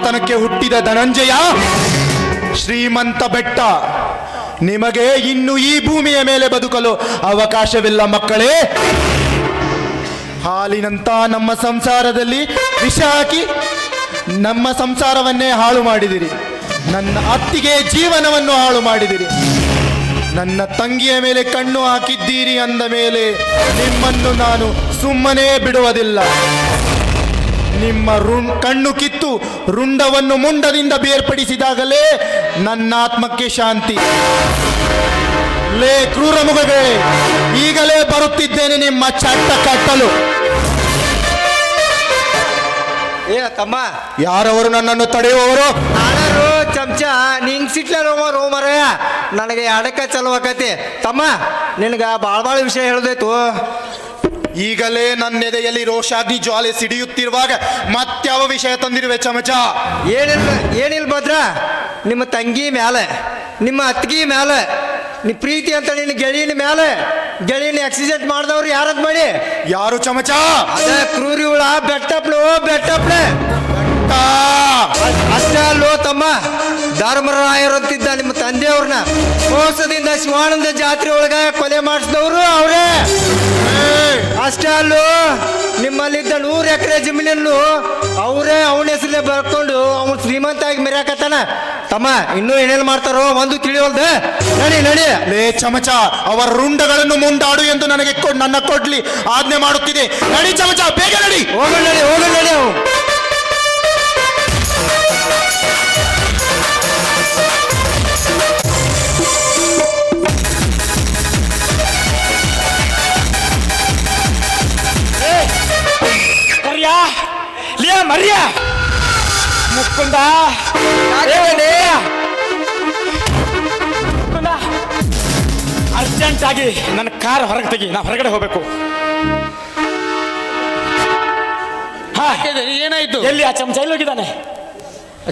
ಪತನಕ್ಕೆ ಹುಟ್ಟಿದ ಧನಂಜಯ, ಶ್ರೀಮಂತ ಬೆಟ್ಟ, ನಿಮಗೆ ಇನ್ನು ಈ ಭೂಮಿಯ ಮೇಲೆ ಬದುಕಲು ಅವಕಾಶವಿಲ್ಲ ಮಕ್ಕಳೇ. ಹಾಲಿನಂತ ನಮ್ಮ ಸಂಸಾರದಲ್ಲಿ ವಿಷ ಹಾಕಿ ನಮ್ಮ ಸಂಸಾರವನ್ನೇ ಹಾಳು ಮಾಡಿದಿರಿ. ನನ್ನ ಅತ್ತಿಗೆ ಜೀವನವನ್ನು ಹಾಳು ಮಾಡಿದಿರಿ. ನನ್ನ ತಂಗಿಯ ಮೇಲೆ ಕಣ್ಣು ಹಾಕಿದ್ದೀರಿ ಅಂದ ಮೇಲೆ ನಿಮ್ಮನ್ನು ನಾನು ಸುಮ್ಮನೆ ಬಿಡುವುದಿಲ್ಲ. ನಿಮ್ಮ ಕಣ್ಣು ಕಿತ್ತು ರುಂಡವನ್ನು ಮುಂಡದಿಂದ ಬೇರ್ಪಡಿಸಿದಾಗಲೇ ನನ್ನ ಆತ್ಮಕ್ಕೆ ಶಾಂತಿ. ಲೇ ಕ್ರೂರ ಮುಖಗಳೇ, ಈಗಲೇ ಬರುತ್ತಿದ್ದೇನೆ ನಿಮ್ಮ ಚಟ್ಟ ಕಟ್ಟಲು. ಏ ತಮ್ಮ, ಯಾರವರು ನನ್ನನ್ನು ತಡೆಯುವವರು? ನಾನಾರು ಚಮಚ ನಿಂಗ್ ಸಿಟ್ಲ ರೋಮರಯ್ಯ, ನನಗೆ ಅಡಕ ಚಲುವಾಕತಿ. ತಮ್ಮ, ನಿನಗ ಭಾಳ ವಿಷಯ ಹೇಳದೈತು. ಈಗಲೇ ನನ್ನ ಎದೆಯಲ್ಲಿ ರೋಷಾಗ್ನಿ ಜ್ವಾಲೆ ಸಿಡಿಯುತ್ತಿರುವಾಗ ಮತ್ಯಾವ ವಿಷಯ ತಂದಿರುವೆ ಚಮಚ? ಏನಿಲ್ಲ ಭದ್ರ, ನಿಮ್ಮ ತಂಗಿ ಮ್ಯಾಲೆ, ನಿಮ್ಮ ಅತ್ತಿಗೆ ಮ್ಯಾಲೆ, ನೀ ಪ್ರೀತಿ ಅಂತ ನಿನ್ನ ಗೆಳೆಯನ ಮ್ಯಾಲೆ, ಗೆಳೆಯನ ಆಕ್ಸಿಡೆಂಟ್ ಮಾಡಿದವ್ರು ಯಾರಂತ ಮಾಡಿ? ಯಾರು ಚಮಚ? ಅದೇ ಕ್ರೂರಿ ಹುಳ ಬೆಟ್ಟಪ್ಲೆ ಅಷ್ಟೇ ಅಲ್ಲೋ ತಮ್ಮ, ಧರ್ಮರಾಯರಂತಿದ್ದ ನಿಮ್ಮ ತಂದೆಯವ್ರನ್ನ ಮೋಸದಿಂದ ಶಿವಾನಂದ ಜಾತ್ರೆ ಒಳಗ ಕೊಲೆ ಮಾಡಿಸಿದವರು ಅವರೇ. ಅಷ್ಟೇ ಅಲ್ಲೋ, ನಿಮ್ಮಲ್ಲಿದ್ದ 100 ಎಕರೆ ಜಮೀನನ್ನು ಅವರೇ ಅವನ ಹೆಸರಲ್ಲೇ ಬರ್ಕೊಂಡು ಅವನು ಶ್ರೀಮಂತ ಆಗಿ ಮೆರ್ಯಾಕತ್ತಾನ. ತಮ್ಮ, ಇನ್ನೂ ಏನೇನು ಮಾಡ್ತಾರೋ ಒಂದು ತಿಳಿಯೋಲ್ದೆ. ನಡಿ ನಡಿ. ಲೇ ಚಮಚ, ಅವರ ರುಂಡಗಳನ್ನು ಮುಂದಾಡು ಎಂದು ನನಗೆ ನನ್ನ ಕೊಡ್ಲಿ ಆಜ್ಞೆ ಮಾಡುತ್ತಿದೆ. ನಡಿ ಚಮಚ, ಬೇಗ ನಡಿ. ಹೋಗೋಣ ನಡಿ. ಮರ್ಯ ಮುಕ್ಕುಂದ, ಅರ್ಜೆಂಟ್ ಆಗಿ ನನ್ನ ಕಾರ್ ಹೊರಗೆ ತೆಗಿ, ನಾ ಹೊರಗಡೆ ಹೋಗ್ಬೇಕು. ಏನಾಯ್ತು? ಎಲ್ಲಿ ಆ ಚಮಚ ಎಲ್ಲಿ ಹೋಗಿದ್ದಾನೆ?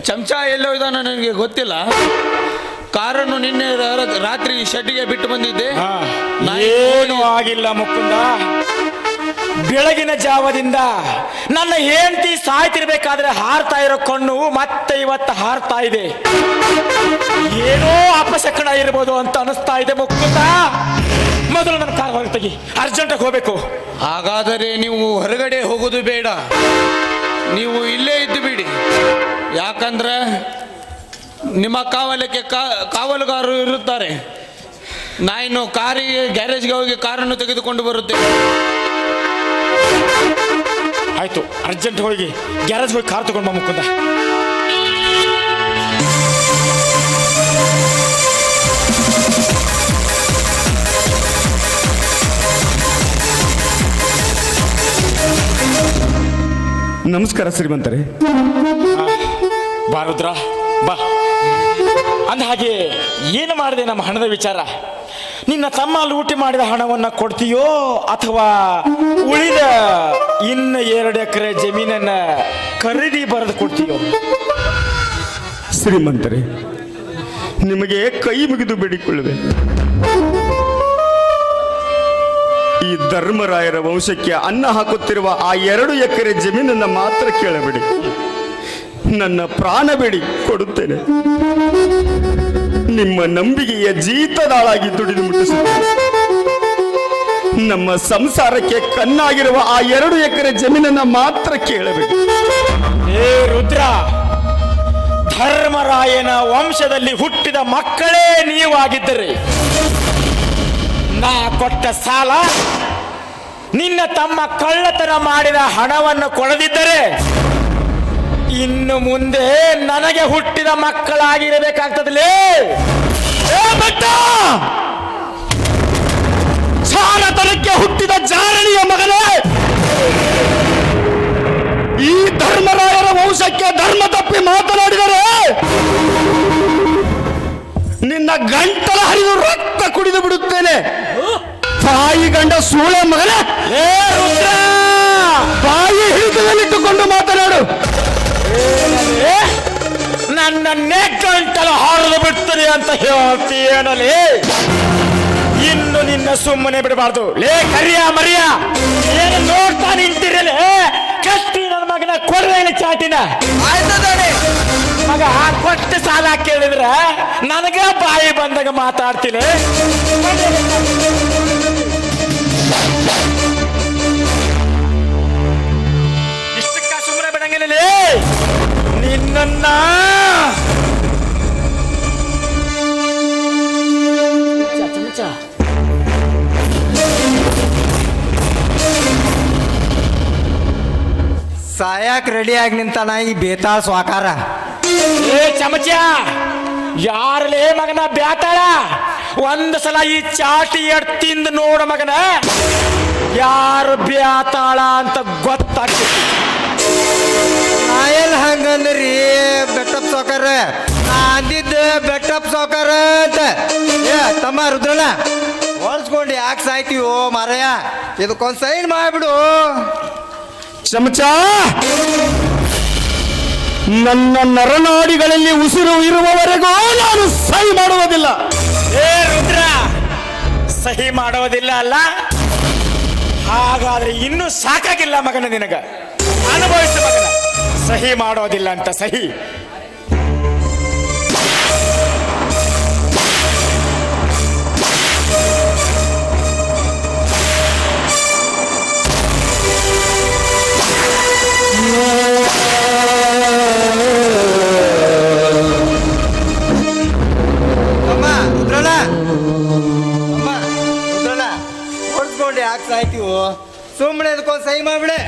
ಚಮಚ ಎಲ್ಲೋ ಇದ್ದಾನೆ ನನಗೆ ಗೊತ್ತಿಲ್ಲ. ಕಾರನ್ನು ನಿನ್ನೆ ರಾತ್ರಿ ಶೆಡ್ಡಿಗೆ ಬಿಟ್ಟು ಬಂದಿದ್ದೆ. ಏನು ಆಗಿಲ್ಲ ಮುಕ್ಕುಂದ. ಬೆಳಗಿನ ಜಾವದಿಂದ ನನ್ನ ಹೆಂಡತಿ ಸಾಯ್ತಿರ್ಬೇಕಾದ್ರೆ ಹಾರ್ತಾ ಇರೋ ಕಣ್ಣು ಮತ್ತೆ ಇವತ್ತು ಹಾರ್ತಾ ಇದೆ. ಏನೋ ಅಪಶಕನ ಇರ್ಬೋದು ಅಂತ ಅನಿಸ್ತಾ ಇದೆ ಮುಕ್ಕುಂದ. ಮೊದಲು ನನ್ನ ಕಾರ್ ಹೊರಗೆ ತೆಗಿ, ಅರ್ಜೆಂಟಾಗಿ ಹೋಗ್ಬೇಕು. ಹಾಗಾದರೆ ನೀವು ಹೊರಗಡೆ ಹೋಗೋದು ಬೇಡ, ನೀವು ಇಲ್ಲೇ ಇದ್ದು ಬಿಡಿ. ಯಾಕಂದ್ರೆ ನಿಮ್ಮ ಕಾವಲಕ್ಕೆ ಕಾವಲುಗಾರರು ಇರುತ್ತಾರೆ. ನಾನು ಕಾರಿಗೆ ಗ್ಯಾರೇಜ್ಗೆ ಹೋಗಿ ಕಾರನ್ನು ತೆಗೆದುಕೊಂಡು ಬರುತ್ತೇನೆ. ಆಯ್ತು, ಅರ್ಜೆಂಟ್ ಹೋಗಿ ಗ್ಯಾರೇಜ್ ಹೋಗಿ ಕಾರ್ ತಗೊಂಡು ಬಾ ಮುಕ್ಕುಂದ. ನಮಸ್ಕಾರ ಶ್ರೀಮಂತರೇ. ಬಾ ರುದ್ರ ಬಾ. ಅಂದ ಹಾಗೆ ಏನು ಮಾಡಿದೆ ನಮ್ಮ ಹಣದ ವಿಚಾರ? ನಿನ್ನ ತಮ್ಮ ಲೂಟಿ ಮಾಡಿದ ಹಣವನ್ನು ಕೊಡ್ತೀಯೋ ಅಥವಾ ಉಳಿದ ಇನ್ನು 2 ಎಕರೆ ಜಮೀನನ್ನ ಖರೀದಿ ಬರೆದು ಕೊಡ್ತೀಯೋ? ಶ್ರೀಮಂತರೇ, ನಿಮಗೆ ಕೈ ಮುಗಿದು ಬೇಡಿಕೊಳ್ಳುವೆ. ಈ ಧರ್ಮರಾಯರ ವಂಶಕ್ಕೆ ಅನ್ನ ಹಾಕುತ್ತಿರುವ ಆ 2 ಎಕರೆ ಜಮೀನನ್ನು ಮಾತ್ರ ಕೇಳಬೇಡಿ. ನನ್ನ ಪ್ರಾಣ ಬೇಡಿ ಕೊಡುತ್ತೇನೆ. ನಿಮ್ಮ ನಂಬಿಕೆಯ ಜೀತದಾಳಾಗಿ ದುಡಿದು ಮುಟ್ಟಿಸುತ್ತೇನೆ. ನಮ್ಮ ಸಂಸಾರಕ್ಕೆ ಕಣ್ಣಾಗಿರುವ ಆ 2 ಎಕರೆ ಜಮೀನನ್ನ ಮಾತ್ರ ಕೇಳಬೇಡಿ. ಏ ರುದ್ರ, ಧರ್ಮರಾಯನ ವಂಶದಲ್ಲಿ ಹುಟ್ಟಿದ ಮಕ್ಕಳೇ ನೀವಾಗಿದ್ದರೆ ನಾ ಕೊಟ್ಟ ಸಾಲ, ನಿನ್ನ ತಮ್ಮ ಕಳ್ಳತನ ಮಾಡಿದ ಹಣವನ್ನು ಕೊಡದಿದ್ದರೆ ಇನ್ನು ಮುಂದೆ ನನಗೆ ಹುಟ್ಟಿದ ಮಕ್ಕಳಾಗಿರಬೇಕಾಗ್ತದಲೇ. ಸಾಲತನಕ್ಕೆ ಹುಟ್ಟಿದ ಜಾರಣಿಯ ಮಗನೇ, ಈ ಧರ್ಮರಾಯರ ವಂಶಕ್ಕೆ ಧರ್ಮ ತಪ್ಪಿ ಮಾತನಾಡಿದರೆ ನಿನ್ನ ಗಂಟಲ ಹರಿದು ರಕ್ತ ಕುಡಿದು ಬಿಡುತ್ತೇನೆ. ತಾಯಿ ಗಂಡ ಸೂಳೆ ಮಗನೇ, ಬಾಯಿ ಹಿಡಿತದಲ್ಲಿಟ್ಟುಕೊಂಡು ಮಾತನಾಡು. ನನ್ನನ್ನೇ ಗಂಟಲು ಹಾರಲು ಬಿಡ್ತದೆ ಅಂತ ಹೇಳ್ತೀಯನಲೇ. ಇನ್ನು ನಿನ್ನ ಸುಮ್ಮನೆ ಬಿಡಬಾರ್ದು. ಲೇ ಕರಿಯ ಮರಿಯ, ಏನು ನೋಡ್ತಾ ನಿಂತಿರಲೇ? ಕಷ್ಟಿ ನನ್ನ ಮಗನ ಕೊಡ್ರೇನು ಚಾಟಿನ. ಆಯ್ತದೆ ಮಗ ಕೊಟ್ಟು ಸಾಲ ಕೇಳಿದ್ರ ನನಗ ಬಾಯಿ ಬಂದಾಗ ಮಾತಾಡ್ತೀನಿ. ಇಷ್ಟಕ್ಕ ಸುಮ್ಮನೆ ಬಿಡಂಗಿಲ್ಲ ನಿನ್ನ. ಸಾಯಾಕ್ ರೆಡಿ ಆಗಿ ನಿಂತಾನ ಈ ಬೇತಾಳ ಸ್ವಾಕಾರ. ಏ ಚಮಚ, ಯಾರಲೇ ಮಗನ ಬ್ಯಾತಾಳ? ಒಂದ್ ಸಲ ಈ ಚಾಟಿ ಎಡ್ ತಿಂದು ನೋಡ ಮಗನ, ಯಾರು ಬ್ಯಾತಾಳ ಅಂತ ಗೊತ್ತಾಗ್ತದೆ. ನಾ ಎಲ್ಲಿ ಹಂಗಂದ್ರಿ ಬೆಟ್ಟಪ್ ಸಾವ್ಕಾರ? ನಾ ಅಂದಿದ್ದ ಬೆಟ್ಟಪ್ ಸಾವ್ಕಾರ ಅಂತ. ಏ ತಮ್ಮ ರುದ್ರಣ್ಣ, ಹೊಳ್ಸ್ಕೊಂಡು ಯಾಕೆ ಸಾಯ್ತೀವೋ ಮಾರಯ್ಯ? ಇದಕ್ಕೊಂದು ಸೈನ್ ಮಾಡಿಬಿಡು. ಚಮಚ, ನನ್ನ ನರನಾಡಿಗಳಲ್ಲಿ ಉಸಿರು ಇರುವವರೆಗೂ ನಾನು ಸಹಿ ಮಾಡುವುದಿಲ್ಲ. ಏ ರುದ್ರ, ಸಹಿ ಮಾಡೋದಿಲ್ಲ ಅಲ್ಲ? ಹಾಗಾದ್ರೆ ಇನ್ನೂ ಸಾಕಾಗಿಲ್ಲ ಮಗನ ನಿನಗ. ಅನುಭವಿಸ ಮಗನ, ಸಹಿ ಮಾಡೋದಿಲ್ಲ ಅಂತ ಸಹಿ. ಅಮ್ಮ ರುದ್ರಣ್ಣ, ಅಮ್ಮ ರುದ್ರಣ್ಣ, ಹೊಳ್ಸ್ಕೊಂಡು ಯಾಕೆ ಸಾಯ್ತೀವೋ? ಸುಮ್ಮನೆ ಇದಕ್ಕೊಂದು ಸಹಿ ಮಾಡ್ಬಿಡೆ.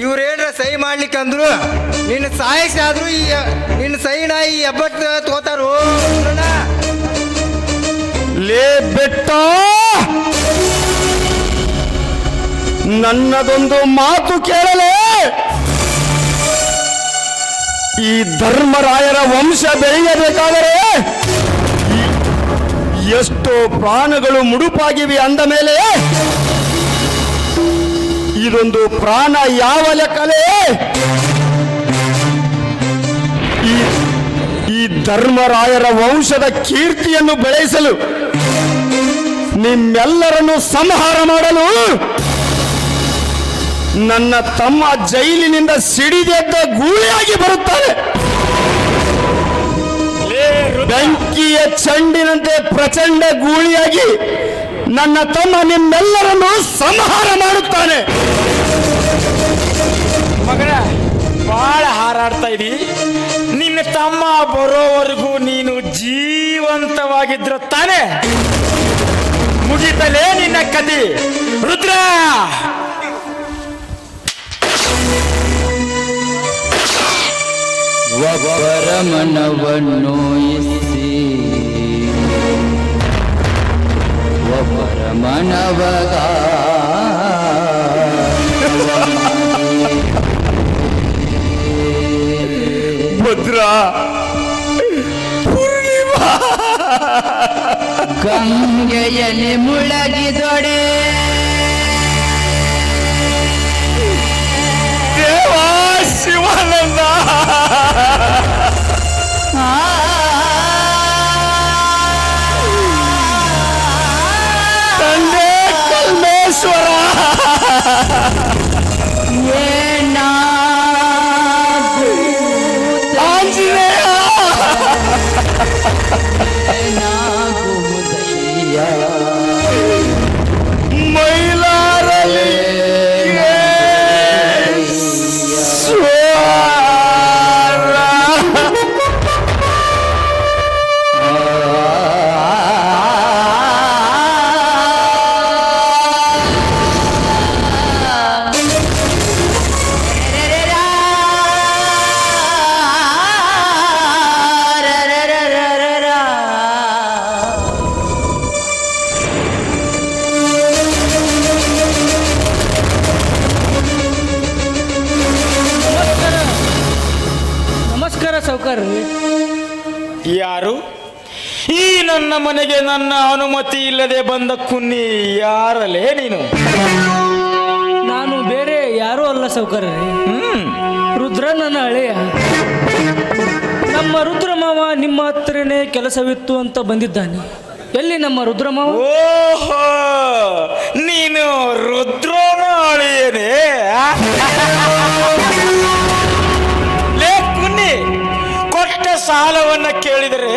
ಇವ್ರೇನ್ರ ಸಹಿ ಮಾಡ್ಲಿಕ್ಕೆ ಅಂದ್ರು ನಿನ್ನ ಸಾಯಿಸಾದ್ರು ನಿನ್ನ ಸಹಿನ ಈ ಹೆಬ್ಬಟ್ ತಗೋತಾರು. ರುದ್ರಣ್ಣ, ಲೇ ಬೆಟ್ಟ, ನನ್ನದೊಂದು ಮಾತು ಕೇಳಲೇ. ಈ ಧರ್ಮರಾಯರ ವಂಶ ಬೆಳೆಯಬೇಕಾದರೆ ಎಷ್ಟೋ ಪ್ರಾಣಗಳು ಮುಡುಪಾಗಿವೆ ಅಂದ ಮೇಲೆ ಇದೊಂದು ಪ್ರಾಣ ಯಾವ ಲೆಕ್ಕಲೇ? ಈ ಧರ್ಮರಾಯರ ವಂಶದ ಕೀರ್ತಿಯನ್ನು ಬೆಳೆಸಲು ನಿಮ್ಮೆಲ್ಲರನ್ನು ಸಂಹಾರ ಮಾಡಲು ನನ್ನ ತಮ್ಮ ಜೈಲಿನಿಂದ ಸಿಡಿದೆದ್ದ ಗೂಳಿಯಾಗಿ ಬರುತ್ತಾನೆ. ಬೆಂಕಿಯ ಚಂಡಿನಂತೆ ಪ್ರಚಂಡ ಗೂಳಿಯಾಗಿ ನನ್ನ ತಮ್ಮ ನಿಮ್ಮೆಲ್ಲರನ್ನು ಸಂಹಾರ ಮಾಡುತ್ತಾನೆ. ಮಗನ, ಬಹಳ ಹಾರಾಡ್ತಾ ಇದ್ದೀ. ನಿನ್ನ ತಮ್ಮ ಬರೋವರೆಗೂ ನೀನು ಜೀವಂತವಾಗಿದ್ರು ತಾನೆ? ಮುಗಿತಲೇ ನಿನ್ನ ಕತೆ ರುದ್ರ. ಒಬ್ಬರ ಮನವನ್ನು ಇಸಿ ಒಬ್ಬರ ಮನವಗ ಭದ್ರ ಗಂಗೆಯಲ್ಲಿ ಮುಳಗಿದೊಡೆ ದೇವಾ ಶಿವಾನಂದ, ತಂದೆ ಕಲ್ಮೇಶ್ವರ, ಆಂಜನೇಯ, ಮೈಲಾರಲಿ ಯಾರು? ಈ ನನ್ನ ಮನೆಗೆ ನನ್ನ ಅನುಮತಿ ಇಲ್ಲದೆ ಬಂದ ಕುನ್ನಿ ಯಾರಲೇ ನೀನು? ನಾನು ಬೇರೆ ಯಾರೂ ಅಲ್ಲ ಸೌಕರ್ಯರೇ, ರುದ್ರ ನನ್ನ ಹಳೆಯ. ನಮ್ಮ ರುದ್ರಮಾವ ನಿಮ್ಮ ಹತ್ರನೇ ಕೆಲಸವಿತ್ತು ಅಂತ ಬಂದಿದ್ದಾನೆ. ಎಲ್ಲಿ ನಮ್ಮ ರುದ್ರಮಾವ? ಓಹೋ, ನೀನು ರುದ್ರನ ಅಳಿಯನೇ? ಲೇ ಕುನ್ನಿ, ಕೊಟ್ಟ ಕೊಟ್ಟ ಸಾಲವನ್ನ ಕೇಳಿದರೆ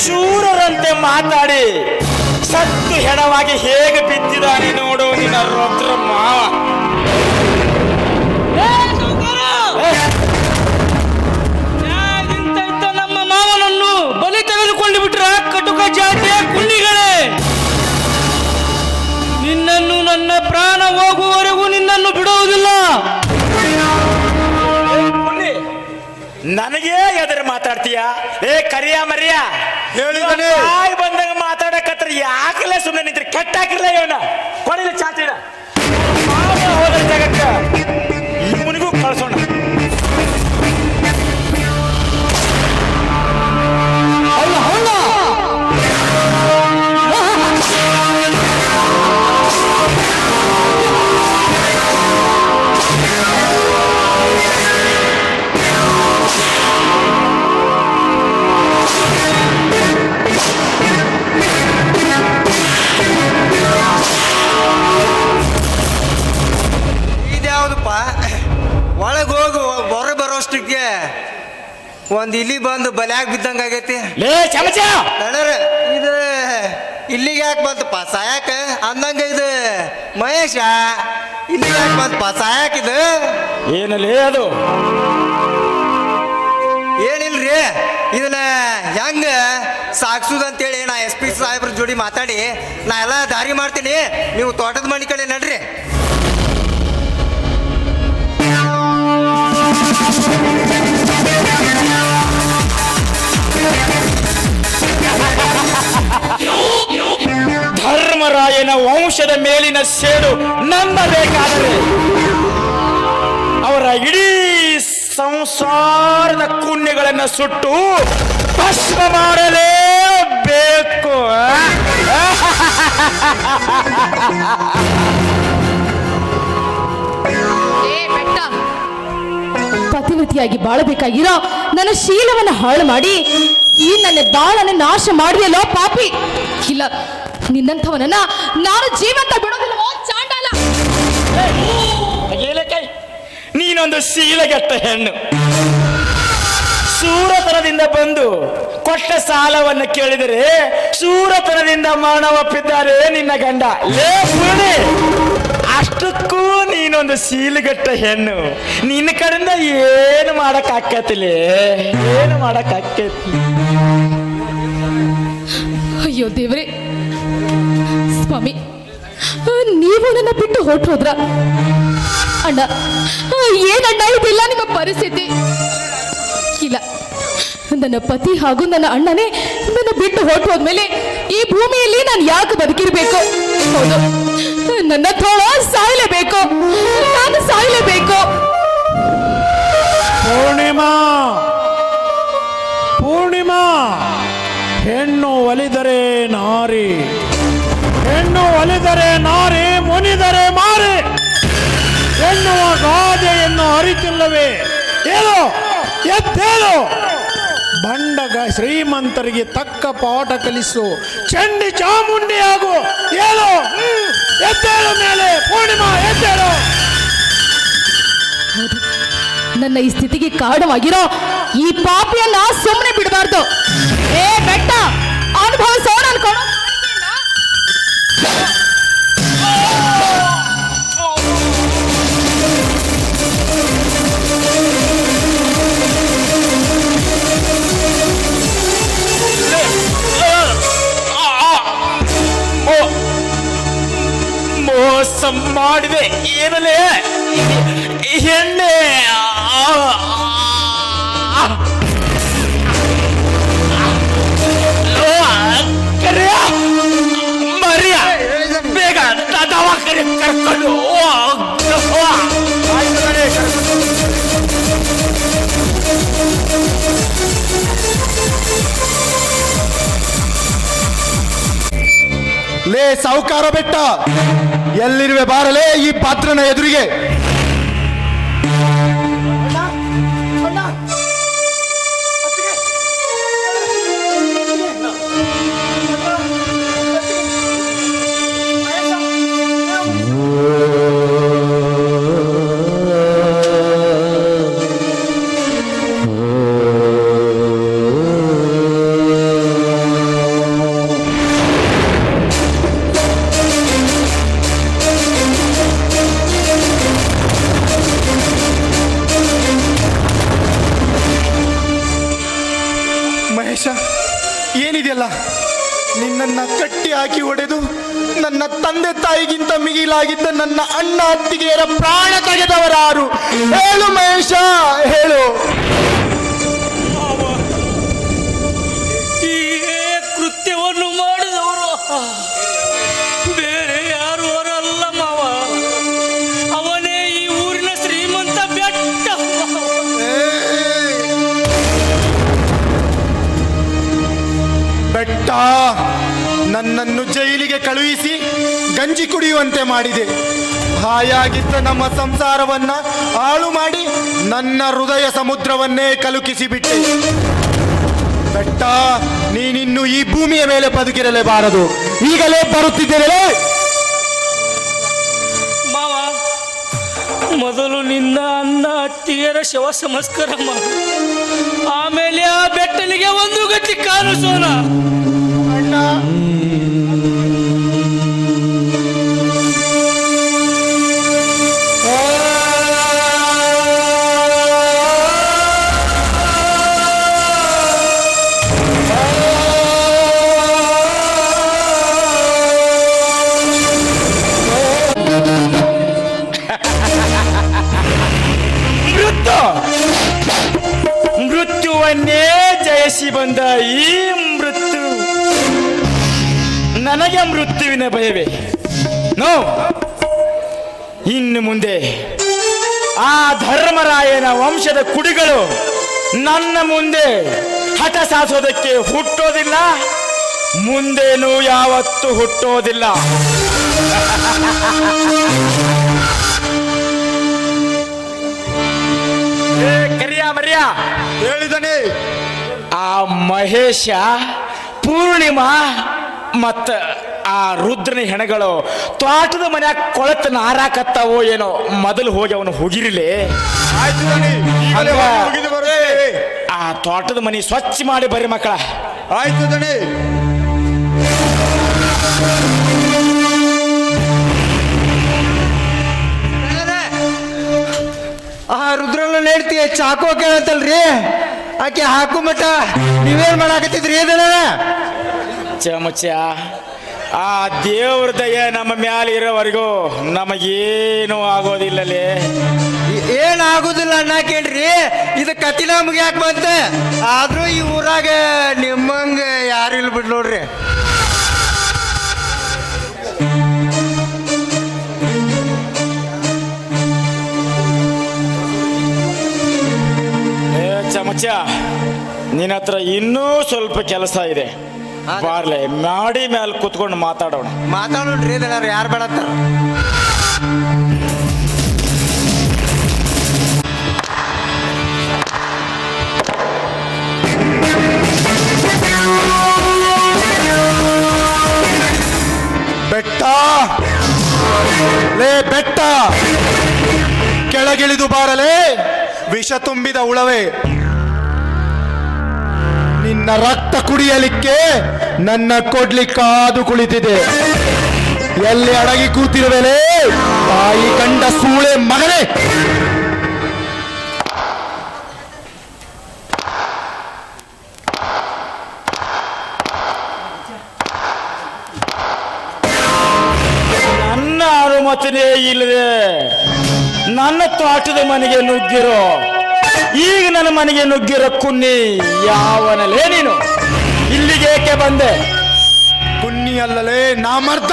ಶೂರರಂತೆ ಮಾತಾಡಿ ಸತ್ತು ಹೆಣವಾಗಿ ಹೇಗೆ ಬಿದ್ದಿದ್ದಾನೆ ನೋಡು ನಿನ್ನ ರುದ್ರ ಮಾವ. ನಮ್ಮ ಮಾವನನ್ನು ಬಲಿ ತೆಗೆದುಕೊಂಡು ಬಿಟ್ರ ಕಟುಕ ಜಾತಿಯ ಕುಂಡಿಗಳೇ, ನಿನ್ನನ್ನು ನನ್ನ ಪ್ರಾಣ ಹೋಗುವವರೆಗೂ ನಿನ್ನನ್ನು ಬಿಡುವುದಿಲ್ಲ. ನನಗೇ ಎದುರು ಮಾತಾಡ್ತೀಯ? ಕರಿಯ ಮರಿಯ ಹೇಳಿದನೆ. ಬಂದಾಗ ಮಾತಾಡಕತ್ರ ಯಾಕಲೇ ಸುಮ್ಮನೆ ನಿಂತ್ರಿ? ಕೆಟ್ಟಾಕಿರ್ಲ ಇವನ ಕೊಡಿಲ್ಲ ಚಾತಿನ ಹೋದ ಜಾಗಕ್ಕ ಇವನಿಗೂ ಕಳ್ಸೋಣ. ಇದ್ಯಾವುದಪ್ಪ? ಒಳಗೆ ಹೋಗು, ಹೊರ ಬರೋಷ್ಟಕ್ಕೆ ಒಂದು ಇಲಿ ಬಂದು ಬಲ್ಯಾಗ ಬಿದ್ದಂಗೆ ಆಗೈತಿ. ಲೇ ಚಮಚ, ನಡರ ಇದು ಇಲ್ಲಿಗೆ ಯಾಕೆ ಬಂತಪ್ಪ ಸಾಯಾಕ ಅಂದಂಗ? ಇದು ಮಹೇಶ ಇಲ್ಲಿಗೆ ಯಾಕೆ ಬಂತಪ್ಪ ಸಾಯಾಕ? ಇದು ಏನಲೇ ಅದು? ಏನಿಲ್ರಿ, ಇದನ್ನ ಹೆಂಗ ಸಾಕ್ಸುದಂತೇಳಿ ನಾ SP ಸಾಹೇಬ್ರ ಜೋಡಿ ಮಾತಾಡಿ ನಾ ಎಲ್ಲ ದಾರಿ ಮಾಡ್ತೀನಿ. ನೀವು ತೋಟದ ಮನೆ ಕಡೆ ನಡ್ರಿ. ಧರ್ಮರಾಯನ ವಂಶದ ಮೇಲಿನ ಸೇಡು ನಂಬಬೇಕಾದರೆ ಅವರ ಇಡೀ ಸಂಸಾರದ ಕುಣ್ಯಗಳನ್ನು ಸುಟ್ಟು ಭಸ್ಮ ಮಾಡಲೇಬೇಕು. ಪತಿವತಿಯಾಗಿ ಬಾಳಬೇಕಾಗಿರೋ ನನ್ನ ಶೀಲವನ್ನು ಹಾಳು ಮಾಡಿ ಈ ನನ್ನ ಬಾಳನ್ನು ನಾಶ ಮಾಡಿದೆಯಲ್ಲೋ ಪಾಪಿ. ಇಲ್ಲ, ನಿನ್ನಂಥವನನ್ನ ನಾನು ಜೀವಂತ ಬಿಡೋದಿಲ್ಲವೋ ಚಾಂಡಾಲ. ಕೈ, ನೀನೊಂದು ಶೀಲಗೆಟ್ಟ ಹೆಣ್ಣು. ಸೂರತನದಿಂದ ಬಂದು ಕೊಟ್ಟ ಸಾಲವನ್ನು ಕೇಳಿದರೆ ಸೂರತನದಿಂದ ಮರಣ ಒಪ್ಪಿದ್ದಾರೆ ನಿನ್ನ ಗಂಡ. ಲೇ ಪುಣೆ, ಅಷ್ಟಕ್ಕೂ ನೀನೊಂದು ಶೀಲಗೆಟ್ಟ ಹೆಣ್ಣು. ನಿನ್ನ ಕಡೆಯಿಂದ ಏನು ಮಾಡಕ್ಕಾಕತಿಲೇ? ಏನು ಮಾಡಕ್ಕಾಕತಿ? ಅಯ್ಯೋ ದೇವ್ರೆ, ಸ್ವಾಮಿ, ನೀವು ನನ್ನ ಬಿಟ್ಟು ಹೊರಟು ಹೋದ್ರ ಅಣ್ಣ? ಏನಣ್ಣ ಇದೆಲ್ಲ ನಿಮ್ಮ ಪರಿಸ್ಥಿತಿ? ಇಲ್ಲ, ನನ್ನ ಪತಿ ಹಾಗೂ ನನ್ನ ಅಣ್ಣನೇ ನನ್ನ ಬಿಟ್ಟು ಹೊರಟು ಹೋದ್ಮೇಲೆ ಈ ಭೂಮಿಯಲ್ಲಿ ನಾನು ಯಾಕೆ ಬದುಕಿರ್ಬೇಕು? ಹೌದು, ನನ್ನ ತೋಳ ಸಾಯಲೇಬೇಕು, ನಾನು ಸಾಯಲೇಬೇಕು. ಪೂರ್ಣಿಮಾ, ಪೂರ್ಣಿಮಾ, ಹೆಣ್ಣು ಒಲಿದರೆ ನಾರಿ, ಹೆಣ್ಣು ಒಲಿದರೆ ನಾರಿ, ಮುನಿದರೆ ಮಾರಿ ಎನ್ನುವ ಗಾದೆಯನ್ನು ಅರಿತಿಲ್ಲವೇ? ಹೇಳು, ಎದ್ದೇಳು. ಬಂಡಗ ಶ್ರೀಮಂತರಿಗೆ ತಕ್ಕ ಪಾಠ ಕಲಿಸು, ಚಂಡಿ ಚಾಮುಂಡಿ ಆಗು. ಹೇಳು, ಎದ್ದೇಳು ಮೇಲೆ. ಪೂರ್ಣಿಮಾ, ಎದ್ದೇಳು. ನನ್ನ ಈ ಸ್ಥಿತಿಗೆ ಕಾರಣವಾಗಿರೋ ಈ ಪಾಪಿಯನ್ನ ಸುಮ್ಮನೆ ಬಿಡಬಾರ್ದು. ಏ ಬೆಟ್ಟ, ಅನುಭವಿಸೋಣ ಅನ್ಕೊಂಡು ಮೋಸ ಮಾಡಿದೆ. ಏನಲೇ ಹೆಣ್ಣೆ? ಮರಿಯ, ಬೇಗ ದವಾಖಾನೆ ಕರ್ಕೊಂಡು ಲೇ ಸಾಹುಕಾರ ಬೆಟ್ಟ, ಎಲ್ಲಿರುವೆ ಬಾರಲೇ ಈ ಪಾತ್ರನ ಎದುರಿಗೆ. ಏನಿದೆಯಲ್ಲ, ನಿನ್ನನ್ನ ಕಟ್ಟಿ ಹಾಕಿ ಹೊಡೆದು ನನ್ನ ತಂದೆ ತಾಯಿಗಿಂತ ಮಿಗಿಲಾಗಿದ್ದ ನನ್ನ ಅಣ್ಣ ಅತ್ತಿಗೆಯರ ಪ್ರಾಣ ತೆಗೆದವರಾರು? ಹೇಳು ಮಹೇಶ, ಹೇಳು. ಈ ಕೃತ್ಯವನ್ನು ಮಾಡಿದವರು ಬೇರೆ ಯಾರು ಅಲ್ಲ ಮಾವ, ಅವನೇ ಈ ಊರಿನ ಶ್ರೀಮಂತ ಬೆಟ್ಟ. ಬೆಟ್ಟ ನನ್ನನ್ನು ಜೈಲಿಗೆ ಕಳುಹಿಸಿ ಗಂಜಿ ಕುಡಿಯುವಂತೆ ಮಾಡಿದೆ. ಹಾಯಾಗಿದ್ದ ನಮ್ಮ ಸಂಸಾರವನ್ನ ಹಾಳು ಮಾಡಿ ನನ್ನ ಹೃದಯ ಸಮುದ್ರವನ್ನೇ ಕಲುಕಿಸಿ ಬಿಟ್ಟೆ. ಬೆಟ್ಟ, ನೀನಿನ್ನು ಈ ಭೂಮಿಯ ಮೇಲೆ ಬದುಕಿರಲೇಬಾರದು. ಈಗಲೇ ಬರುತ್ತಿದ್ದೇನೆ. ಮಾವ, ಮೊದಲು ನಿನ್ನ ಅನ್ನ ಅತ್ತಿಗೆಯರ ಶವ ಸಂಸ್ಕಾರ ಮಾಡು, ಆಮೇಲೆ ಆ ಬೆಟ್ಟನಿಗೆ ಒಂದು ಗಟ್ಟಿ ಕಾಣಿಸೋಣ. ಅಣ್ಣ, ಮೃತ್ಯುವನ್ನೇ ಜಯಿಸಿ ಬಂದ ಈ ಮೃತ್ಯು ನನಗೆ ಮೃತ್ಯುವಿನ ಭಯವೇ? ನೋ, ಇನ್ನು ಮುಂದೆ ಆ ಧರ್ಮರಾಯನ ವಂಶದ ಕುಡಿಗಳು ನನ್ನ ಮುಂದೆ ಹಠ ಸಾಧಿಸೋದಕ್ಕೆ ಹುಟ್ಟೋದಿಲ್ಲ, ಮುಂದೇನೂ ಯಾವತ್ತೂ ಹುಟ್ಟೋದಿಲ್ಲ. ಕರಿಯ ಮರ್ಯ ಹೇಳಿದನೆ. ಆ ಮಹೇಶ, ಪೂರ್ಣಿಮಾ ಮತ್ತ ಆ ರುದ್ರನ ಹೆಣಗಳು ತೋಟದ ಮನ್ಯಾಗ ಕೊಳತ ನಾರಾಕತ್ತಾವೋ ಏನೋ, ಮೊದಲು ಹೋಗಿ ಅವನು ಹೋಗಿರಲಿ. ಆ ತೋಟದ ಮನಿ ಸ್ವಚ್ಛ ಮಾಡಿ ಬರ್ರಿ ಮಕ್ಕಳ. ಆಯ್ತು ದಣಿ. ಆ ರುದ್ರನ ಹೇಳ್ತೀಯ ಚಾಕೋ ಕೇಳತ್ತಲ್ರಿ, ಆಕೆ ಹಾಕು ಮಟ ನೀವೇನ್ ಮಾಡಾಕತ್ತಿದ್ರಿ ಅದನ್ನ? ಚಮಚ, ಆ ದೇವ್ರ ದಯ ನಮ್ಮ ಮ್ಯಾಲ ಇರೋವರೆಗೂ ನಮಗೇನು ಆಗೋದಿಲ್ಲಲೇ. ಏನಾಗುದಿಲ್ಲ ಅನ್ನಕೇಳ್ರಿ, ಇದು ಕತಿನ ಮುಗಿಯಾಕ ಬಂತ. ಆದ್ರೂ ಈ ಊರಾಗ ನಿಮ್ಮಂಗ ಯಾರು ಇಲ್ಲ ಬಿಡ್ ನೋಡ್ರಿ. ಚಮಚ, ನಿನ್ನ ಹತ್ರ ಇನ್ನೂ ಸ್ವಲ್ಪ ಕೆಲಸ ಇದೆ. ಬಾರ್ಲೆ, ಮಾಡಿ ಮೇಲೆ ಕುತ್ಕೊಂಡು ಮಾತಾಡೋಣ. ಮಾತಾಡೋಣ್ರಿ, ಇದನ್ನಾರು ಯಾರು ಬೇಡತ್ತಾರ? ಬೆಟ್ಟ, ಲೇ ಬೆಟ್ಟ, ಕೆಳಗಿಳಿದು ಬಾರಲೇ ವಿಷ ತುಂಬಿದ ಉಳವೆ. ನಿನ್ನ ರಕ್ತ ಕುಡಿಯಲಿಕ್ಕೆ ನನ್ನ ಕೊಡ್ಲಿಕ್ಕಾದು ಕುಳಿತಿದೆ. ಎಲ್ಲಿ ಅಡಗಿ ಕೂತಿರುವೆಲೇ ತಾಯಿ ಕಂಡ ಸೂಳೆ ಮಗನೇ? ನನ್ನ ಅನುಮತಿನೇ ಇಲ್ಲದೆ ನನ್ನ ತೋಟದ ಮನೆಗೆ ನುಗ್ಗಿರೋ, ಈಗ ನನ್ನ ಮನೆಗೆ ನುಗ್ಗಿರೋ ಕುನ್ನಿ ಯಾವನಲೇ ನೀನು? ಇಲ್ಲಿಗೆ ಏಕೆ ಬಂದೆ? ಕುನ್ನಿ ಅಲ್ಲಲೇ ನಾಮರ್ಥ.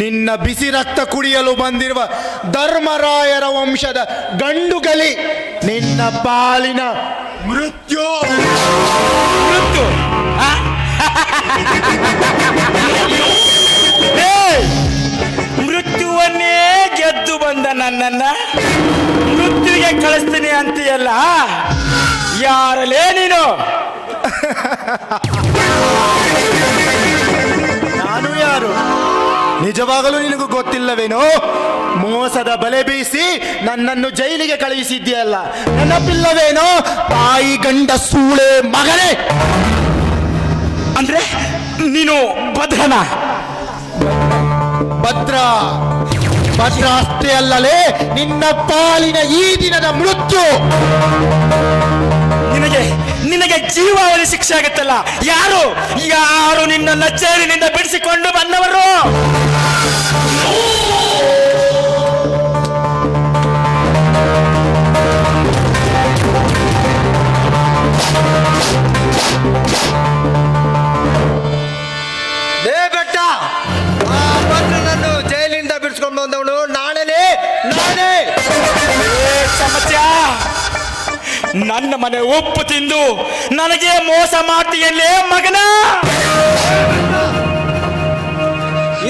ನಿನ್ನ ಬಿಸಿ ರಕ್ತ ಕುಡಿಯಲು ಬಂದಿರುವ ಧರ್ಮರಾಯರ ವಂಶದ ಗಂಡು ಗಲಿ, ನಿನ್ನ ಪಾಲಿನ ಮೃತ್ಯು. ಮೃತ್ಯು? ಆ? ಮೃತ್ಯುವನ್ನೇ ಗೆದ್ದು ಬಂದ ನನ್ನನ್ನ ಮೃತ್ಯುವಿಗೆ ಕಳಿಸ್ತೀನಿ ಅಂತೀಯಲ್ಲ, ಯಾರಲೇ ನೀನು? ನಾನು ಯಾರು ನಿಜವಾಗಲೂ ನಿನಗೂ ಗೊತ್ತಿಲ್ಲವೇನೋ? ಮೋಸದ ಬಲೆ ಬೀಸಿ ನನ್ನನ್ನು ಜೈಲಿಗೆ ಕಳುಹಿಸಿದ್ಯಲ್ಲ, ನೆನಪಿಲ್ಲವೇನೋ? ತಾಯಿ ಗಂಡ ಸೂಳೆ ಮಗನೇ. ಅಂದ್ರೆ ನೀನು ಭದ್ರನ? ಭದ್ರ ಭದ್ರ ಅಷ್ಟೇ ಅಲ್ಲಲೇ, ನಿನ್ನ ಪಾಲಿನ ಈ ದಿನದ ಮೃತ್ಯು. ನಿನಗೆ ಜೀವಾವಧಿ ಶಿಕ್ಷೆ ಆಗುತ್ತಲ್ಲ. ಯಾರು ಯಾರು ನಿನ್ನನ್ನ ಜೈಲಿನಿಂದ ಬಿಡಿಸಿಕೊಂಡು ಬಂದವರು? ಬೆಟ್ಟ ಆ ಭದ್ರನನ್ನು ಜೈಲಿಂದ ಬಿಡಿಸ್ಕೊಂಡು ಬಂದವನು ನಾನೇ. ಚಮಚ, ನನ್ನ ಮನೆ ಉಪ್ಪು ತಿಂದು ನನಗೆ ಮೋಸ ಮಾಡ್ತೀಯಲ್ಲೇ ಮಗನ.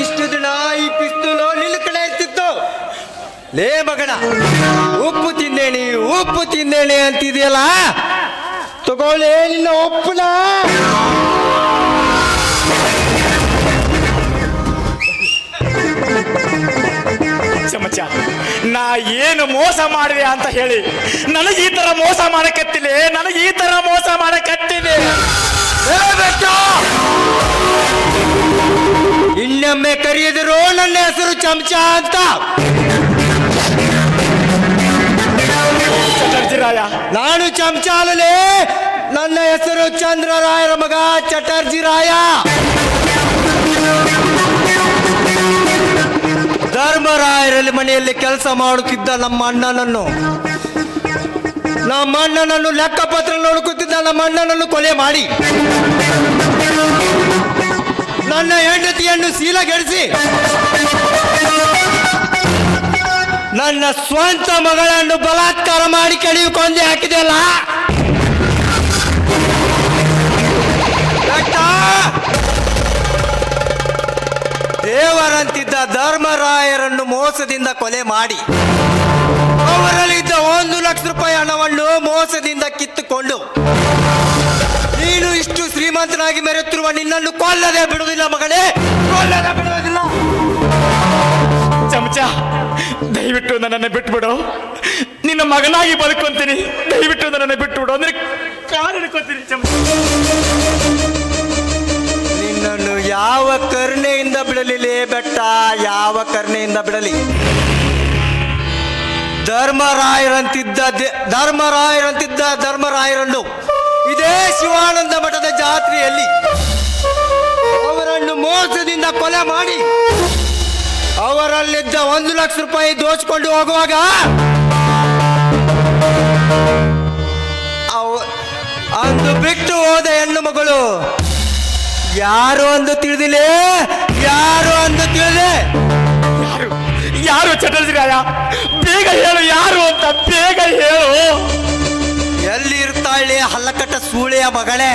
ಇಷ್ಟು ದಿನ ಈ ಪಿಸ್ತೂಲು ನಿನ್ನ ಕಡೆ ಇರ್ತಿತ್ತು. ಲೇ ಮಗನ, ಉಪ್ಪು ತಿಂದೇಣಿ ಅಂತಿದೆಯಲ್ಲ, ತಗೊಳ್ಳೇ ನಿನ್ನ ಒಪ್ಪನ. ಚಮಚ, ನಾ ಏನು ಮೋಸ ಮಾಡಿದೆ ಅಂತ ಹೇಳಿ ನನಗೆ ಈ ತರ ಮೋಸ ಮಾಡಕತ್ತಿಲ್ಲ. ಇನ್ನೊಮ್ಮೆ ಕರೆಯದಿರೋ ನನ್ನ ಹೆಸರು ಚಮಚ ಅಂತ. ಚಟರ್ಜಿರಾಯ, ನಾನು ಚಮಚ ಅಲ್ಲಲೇ, ನನ್ನ ಹೆಸರು ಚಂದ್ರರಾಯರ ಮಗ ಚಟರ್ಜಿರಾಯ. ಧರ್ಮರಾಯರಲ್ಲಿ ಮನೆಯಲ್ಲಿ ಕೆಲಸ ಮಾಡುತ್ತಿದ್ದ ನಮ್ಮ ಅಣ್ಣನನ್ನು ಲೆಕ್ಕಪತ್ರ ನೋಡ್ಕೊತಿದ್ದ ನಮ್ಮ ಅಣ್ಣನನ್ನು ಕೊಲೆ ಮಾಡಿ ನನ್ನ ಹೆಂಡತಿಯನ್ನು ಶೀಲಗೆಡಿಸಿ ನನ್ನ ಸ್ವಂತ ಮಗಳನ್ನು ಬಲಾತ್ಕಾರ ಮಾಡಿ ಕೆಳಗೆ ಕೊಂದೆ ಹಾಕಿದೆಯಲ್ಲ. ದೇವರಂತಿದ್ದ ಧರ್ಮರಾಯರನ್ನು ಮೋಸದಿಂದ ಕೊಲೆ ಮಾಡಿ ಅವರಲ್ಲಿದ್ದ 1 ಲಕ್ಷ ರೂಪಾಯಿ ಹಣವನ್ನು ಮೋಸದಿಂದ ಕಿತ್ತುಕೊಂಡು ನೀನು ಇಷ್ಟು ಶ್ರೀಮಂತನಾಗಿ ಮೆರೆತಿರುವ ನಿನ್ನನ್ನು ಕೊಲ್ಲದೆ ಬಿಡುವುದಿಲ್ಲ ಮಗಳೇ, ಕೊಲ್ಲದೆ ಬಿಡುವುದಿಲ್ಲ. ಚಮಚ, ದಯವಿಟ್ಟು ನನ್ನನ್ನು ಬಿಟ್ಬಿಡು. ನಿನ್ನ ಮಗನಾಗಿ ಬದುಕೊಂತೀನಿ. ದಯವಿಟ್ಟು ನನ್ನನ್ನು ಬಿಟ್ಬಿಡು ಅಂದ್ರೆ ಕಾಲು ಹಿಡ್ಕೊತೀನಿ. ಚಮಚ, ನಿನ್ನನ್ನು ಯಾವ ಕರುಣೆಯಿಂದ ಬಿಡಲಿಲ್ಲೇ ಬೆಟ್ಟ, ಯಾವ ಕರುಣೆಯಿಂದ ಬಿಡಲಿ? ಧರ್ಮರಾಯರಂತಿದ್ದ ಧರ್ಮರಾಯರನ್ನು ಇದೇ ಶಿವಾನಂದ ಮಠದ ಜಾತ್ರೆಯಲ್ಲಿ ಅವರನ್ನು ಮೋಸದಿಂದ ಕೊಲೆ ಮಾಡಿ ಅವರಲ್ಲಿದ್ದ 1 ಲಕ್ಷ ರೂಪಾಯಿ ದೋಚಿಕೊಂಡು ಹೋಗುವಾಗ ಅಂದು ಬಿಟ್ಟು ಹೋದ ಹೆಣ್ಣು ಮಗಳು ಯಾರು ಅಂದು ತಿಳಿದಿಲ್ಲ, ಯಾರು ಅಂದು ತಿಳಿದೆ? ಯಾರು ಚಟರ್ಜಿರಾಯ? ಬೇಗ ಹೇಳು, ಯಾರು ಅಂತ ಬೇಗ ಹೇಳು. ಎಲ್ಲಿ ಇರ್ತಾಳೆ ಹಲ್ಲಕಟ್ಟ ಸೂಳೆಯ ಮಗಳೇ?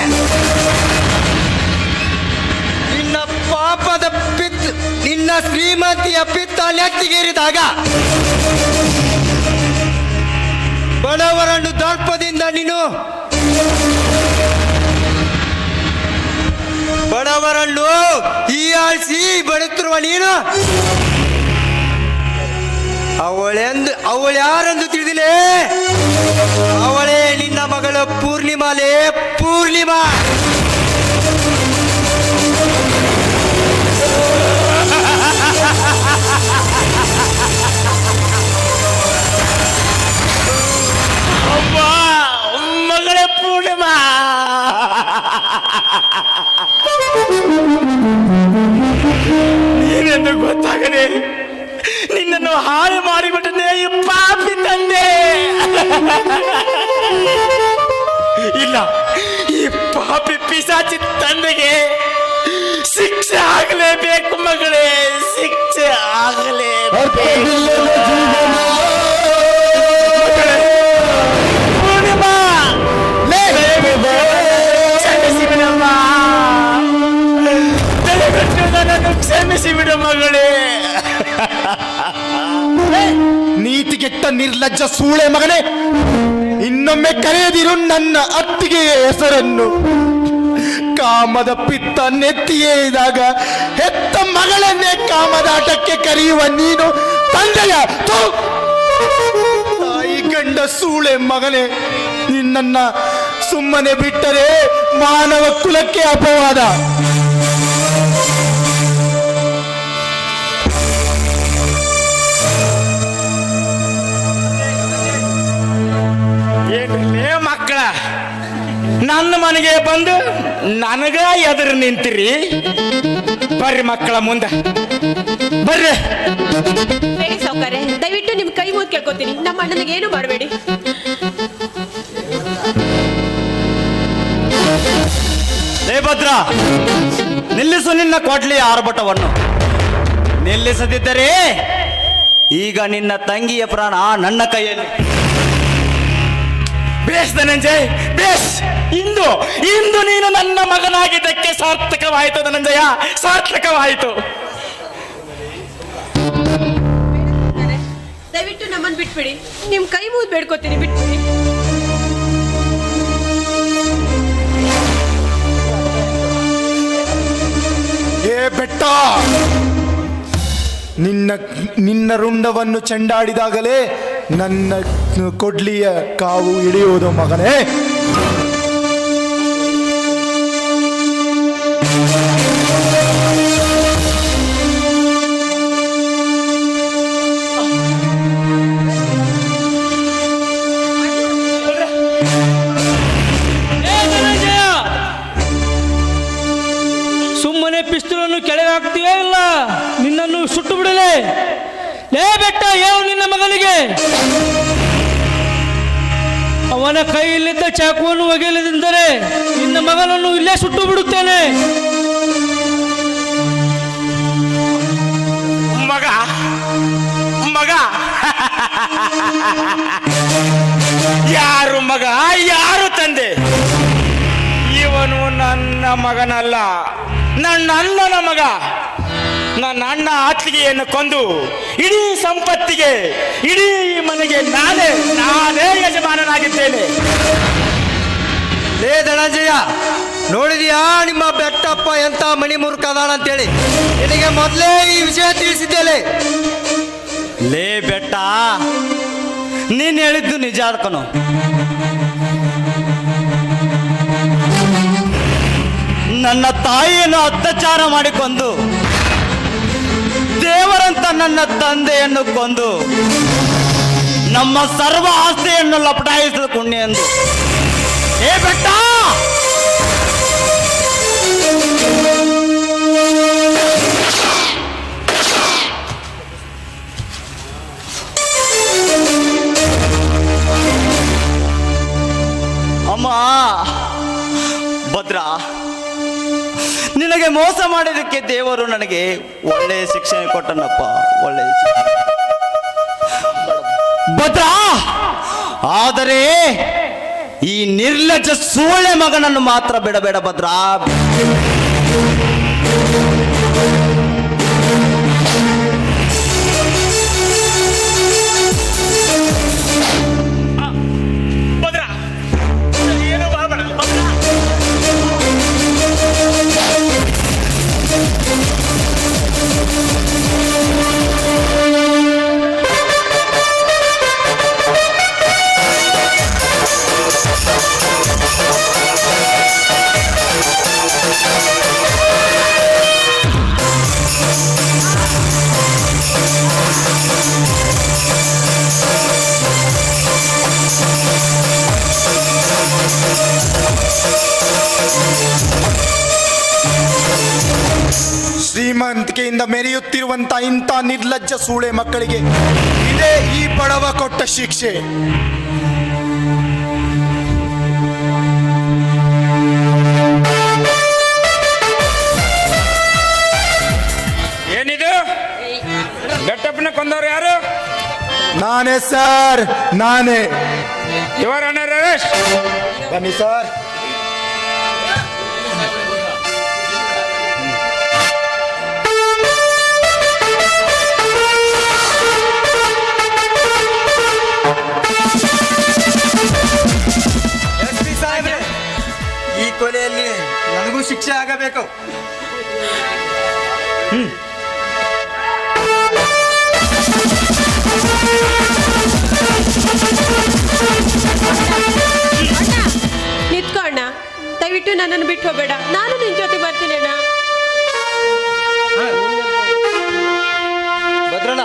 ನಿನ್ನ ಪಾಪದ ನಿನ್ನ ಶ್ರೀಮಂತಿಯ ಪಿತ್ತ ನೆತ್ತಿಗೇರಿದಾಗ ಬಡವರನ್ನು ದರ್ಪದಿಂದ ನೀನು ಬಡವರನ್ನು ಹೀಯಾಳಿಸಿ ಬಡುತ್ತಿರುವ ನೀನು ಅವಳ್ಯಾರೆಂದು ತಿಳಿದಿಲೆ? ಅವಳೇ ನಿನ್ನ ಮಗಳು ಪೂರ್ಣಿಮಾಲೇ, ಪೂರ್ಣಿಮಾ. ಮಗಳೇ ಪೂರ್ಣಿಮಾ, ನೀನೆಂದು ಗೊತ್ತಾಗದೆ ನಿನ್ನನ್ನು ಹಾಳು ಮಾಡಿಬಿಟ್ಟನೆ ಈ ಪಾಪಿ ತಂದೆ. ಇಲ್ಲ, ಈ ಪಾಪಿ ಪಿಸಾಚಿ ತಂದೆಗೆ ಶಿಕ್ಷೆ ಆಗಲೇಬೇಕು ಮಗಳೇ, ಶಿಕ್ಷೆ ಆಗಲೇಬೇಕು. ಪೂರ್ಣಿಮಾ, ಕ್ಷಮಿಸಿ ಬಿಡಮ್ಮ, ನನ್ನನ್ನು ಕ್ಷಮಿಸಿ ಬಿಡ ಮಗಳೇ. ನೀತಿಗೆಟ್ಟ ನಿರ್ಲಜ್ಜ ಸೂಳೆ ಮಗನೇ, ಇನ್ನೊಮ್ಮೆ ಕರೆಯದಿರು ನನ್ನ ಅತ್ತಿಗೆಯ ಹೆಸರನ್ನು. ಕಾಮದ ಪಿತ್ತ ನೆತ್ತಿಯೇ ಇದ್ದಾಗ ಹೆತ್ತ ಮಗಳನ್ನೇ ಕಾಮದಾಟಕ್ಕೆ ಕರೆಯುವ ನೀನು ತಂದೆಯ ತಾಯಿ ಗಂಡ ಸೂಳೆ ಮಗನೇ, ನಿನ್ನನ್ನ ಸುಮ್ಮನೆ ಬಿಟ್ಟರೆ ಮಾನವ ಕುಲಕ್ಕೆ ಅಪವಾದ. ಏನ್ರಲ್ಲೇ ಮಕ್ಕಳ, ನನ್ನ ಮನೆಗೆ ಬಂದು ನನಗ ಎದುರು ನಿಂತಿರಿ. ಬರ್ರಿ ಮಕ್ಕಳ ಮುಂದೆ ಬರ್ರಿ. ಬೇಡಿ ಸಾವ್ಕಾರೆ, ದಯವಿಟ್ಟು ನಿಮ್ ಕೈ ಮುಗಿದು ಕೇಳ್ಕೊತೀನಿ, ನಮ್ಮ ಅಣ್ಣನಿಗೆ ಏನು ಮಾಡಬೇಡಿ. ಹೇ ಭದ್ರ, ನಿಲ್ಲಿಸು ನಿನ್ನ ಕೊಡ್ಲಿ ಆರ್ಭಟವನ್ನು. ನಿಲ್ಲಿಸದಿದ್ದರೆ ಈಗ ನಿನ್ನ ತಂಗಿಯ ಪ್ರಾಣ ನನ್ನ ಕೈಯಲ್ಲಿ. Base Dhananjay base. ಇಂದು ನೀನು ನನ್ನ ಮಗನಾಗಿದ್ದಕ್ಕೆ ಸಾರ್ಥಕವಾಯಿತು ಧನಂಜಯ, ಸಾರ್ಥಕವಾಯಿತು. ದಯವಿಟ್ಟು ನಮ್ಮನ್ನು ಬಿಟ್ಬಿಡಿ, ನಿಮ್ ಕೈ ಮುಗಿದು ಬೇಡ್ಕೊತೀನಿ, ಬಿಟ್ಬಿಡಿ. ಏ ಬೆಟ್ಟ, ನಿನ್ನ ರುಂಡವನ್ನು ಚೆಂಡಾಡಿದಾಗಲೇ ನನ್ನ ಕೊಡ್ಲಿಯ ಕಾವು ಇಳಿಯುವುದು ಮಗನೇ. ಸುಮ್ಮನೆ ಪಿಸ್ತೂಲನ್ನು ಕೆಳಗೆ ಹಾಕ್ತೀಯೇ ಇಲ್ಲ ನಿನ್ನನ್ನು ಸುಟ್ಟು ಬಿಡಲೇ. ಲೇ ಬೆಟ್ಟ, ಹೇಳು ನಿನ್ನ ಮಗನಿಗೆ ಅವನ ಕೈಯಲ್ಲಿದ್ದ ಚಾಕುವನ್ನು ಒಗೆಯಲಿದ್ದರೆ ನಿನ್ನ ಮಗನನ್ನು ಇಲ್ಲೇ ಸುಟ್ಟು ಬಿಡುತ್ತೇನೆ. ಮಗ ಮಗ ಯಾರು ಮಗ, ಯಾರು ತಂದೆ? ಇವನು ನನ್ನ ಮಗನಲ್ಲ, ನನ್ನ ಅಣ್ಣನ ಮಗ. ನನ್ನ ಅಣ್ಣ ಆತ್ಲಿಗೆಯನ್ನು ಕೊಂದು ಇಡೀ ಸಂಪತ್ತಿಗೆ, ಇಡೀ ಮನೆಗೆ ನಾನೇ ಯಜಮಾನನಾಗಿದ್ದೇನೆ. ಲೇ ಧನಂಜಯ, ನೋಡಿದ್ಯಾ ನಿಮ್ಮ ಬೆಟ್ಟಪ್ಪ ಎಂತ ಮಣಿ ಮುರುಕ ಅದಾನ ಅಂತೇಳಿ? ನಿನಗೆ ಮೊದಲೇ ಈ ವಿಷಯ ತಿಳಿಸಿದ್ದೇನೆ. ಲೇ ಬೆಟ್ಟ, ನೀನ್ ಹೇಳಿದ್ದು ನಿಜ ಅನ್ಕನು. ನನ್ನ ತಾಯಿಯನ್ನು ಅತ್ಯಾಚಾರ ಮಾಡಿಕೊಂಡು ದೇವರಂತ ನನ್ನ ತಂದೆಯನ್ನು ಕೊಂದು ನಮ್ಮ ಸರ್ವ ಆಸ್ತಿಯನ್ನು ಲಪಟಾಯಿಸಿದ ಪುಣ್ಯ ಎಂದು. ಏ ಬೆಟ್ಟ, ಅಮ್ಮ ಭದ್ರ, ನಿನಗೆ ಮೋಸ ಮಾಡಿದಕ್ಕೆ ದೇವರು ನನಗೆ ಒಳ್ಳೆಯ ಶಿಕ್ಷೆ ಕೊಟ್ಟನಪ್ಪ, ಒಳ್ಳೆಯ ಶಿಕ್ಷೆ. ಭದ್ರ, ಆದರೆ ಈ ನಿರ್ಲಜ್ಜ ಸೂಳೆ ಮಗನನ್ನು ಮಾತ್ರ ಬಿಡಬೇಡ ಭದ್ರ. ಶ್ರೀಮಂತಿಕೆಯಿಂದ ಮೆರೆಯುತ್ತಿರುವಂತ ಇಂಥ ನಿರ್ಲಜ್ಜ ಸೂಳೆ ಮಕ್ಕಳಿಗೆ ಇದೇ ಈ ಬಡವ ಕೊಟ್ಟ ಶಿಕ್ಷೆ. ಏನಿದು? ಬೆಟ್ಟಪ್ಪನ ಕೊಂದವ್ರು ಯಾರು? ನಾನೇ ಸರ್, ನಾನೇ. ಇವರ ಅರೆಸ್ಟ್. ಬನ್ನಿ ಸರ್. ಈ ಕೊಲೆಯಲ್ಲಿ ನನಗೂ ಶಿಕ್ಷೆ ಆಗಬೇಕು. ನಿತ್ಕೋ ಅಣ್ಣ, ದಯವಿಟ್ಟು ನನ್ನನ್ನು ಬಿಟ್ಟು ಹೋಗಬೇಡ, ನಾನು ನಿನ್ ಜೊತೆ ಬರ್ತೀನಿ ಅಣ್ಣ. ಭದ್ರಣ್ಣ,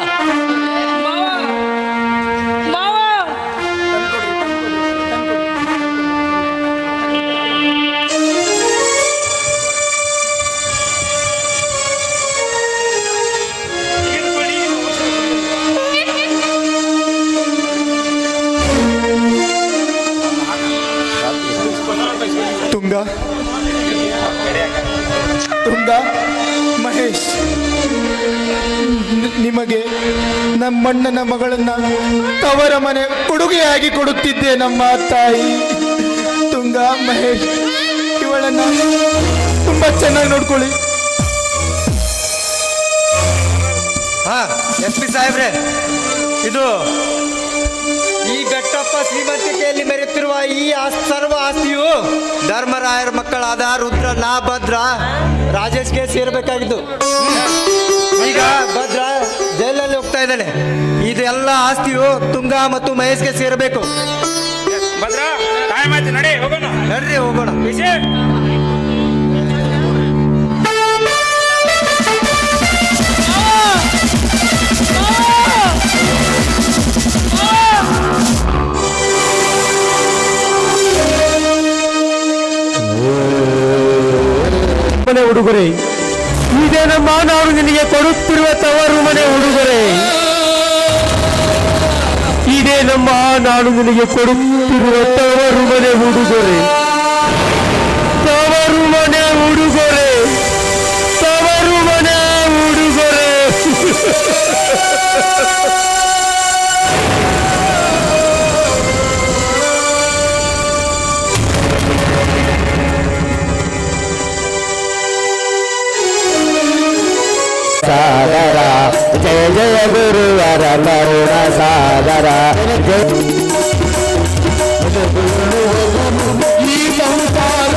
ತುಂಗ, ಮಹೇಶ್, ನಿಮಗೆ ನಮ್ಮಣ್ಣನ ಮಗಳನ್ನ ತವರ ಮನೆ ಉಡುಗೆಯಾಗಿ ಕೊಡುತ್ತಿದ್ದೆ ನಮ್ಮ ತಾಯಿ. ತುಂಗ, ಮಹೇಶ್, ಇವಳನ್ನ ತುಂಬಾ ಚೆನ್ನಾಗಿ ನೋಡ್ಕೊಳ್ಳಿ. ಹಾ SP ಸಾಹೇಬ್ರೆ, ಇದು ಈ ಬೆಟ್ಟಪ್ಪ ಶ್ರೀಮಂತಿಕೆಯಲ್ಲಿ ಮೆರೆಯುತ್ತಿರುವ ಈ ಸರ್ವ ಆಸ್ತಿಯು ಧರ್ಮರಾಯರ ಮಕ್ಕಳಾದ ರುದ್ರ, ನಾ ಭದ್ರ, ರಾಜೇಶ್ಗೆ ಸೇರಬೇಕಾಗಿದ್ದು. ಈಗ ಭದ್ರ ಜೈಲಲ್ಲಿ ಹೋಗ್ತಾ ಇದ್ದಾನೆ. ಇದೆಲ್ಲ ಆಸ್ತಿಯು ತುಂಗ ಮತ್ತು ಮಹೇಶ್ಗೆ ಸೇರಬೇಕು. ಭದ್ರ ಟೈಮ್ ಆಯ್ತು, ನಡಿ ಹೋಗೋಣ. ನಡ್ರಿ ಹೋಗೋಣ. ಮನೆ ಉಡುಗೊರೆ ಇದೇ ನಮ್ಮ ನಾನು ನಿನಗೆ ಕೊಡುತ್ತಿರುವ ತವರು ಮನೆ ಉಡುಗೊರೆ. ಇದೇ ನಮ್ಮ ನಾನು ನಿನಗೆ ಕೊಡುತ್ತಿರುವ ತವರು ಮನೆ ಉಡುಗೊರೆ. ತವರು ಮನೆ ಉಡುಗೊರೆ, ತವರು ಮನೆ ಉಡುಗೊರೆ. ಸಾಗರ ಜಯ ಜಯ ಗುರುವರ ಕರುಣ ಸಾಗರ ಈ ಸಂಸಾರ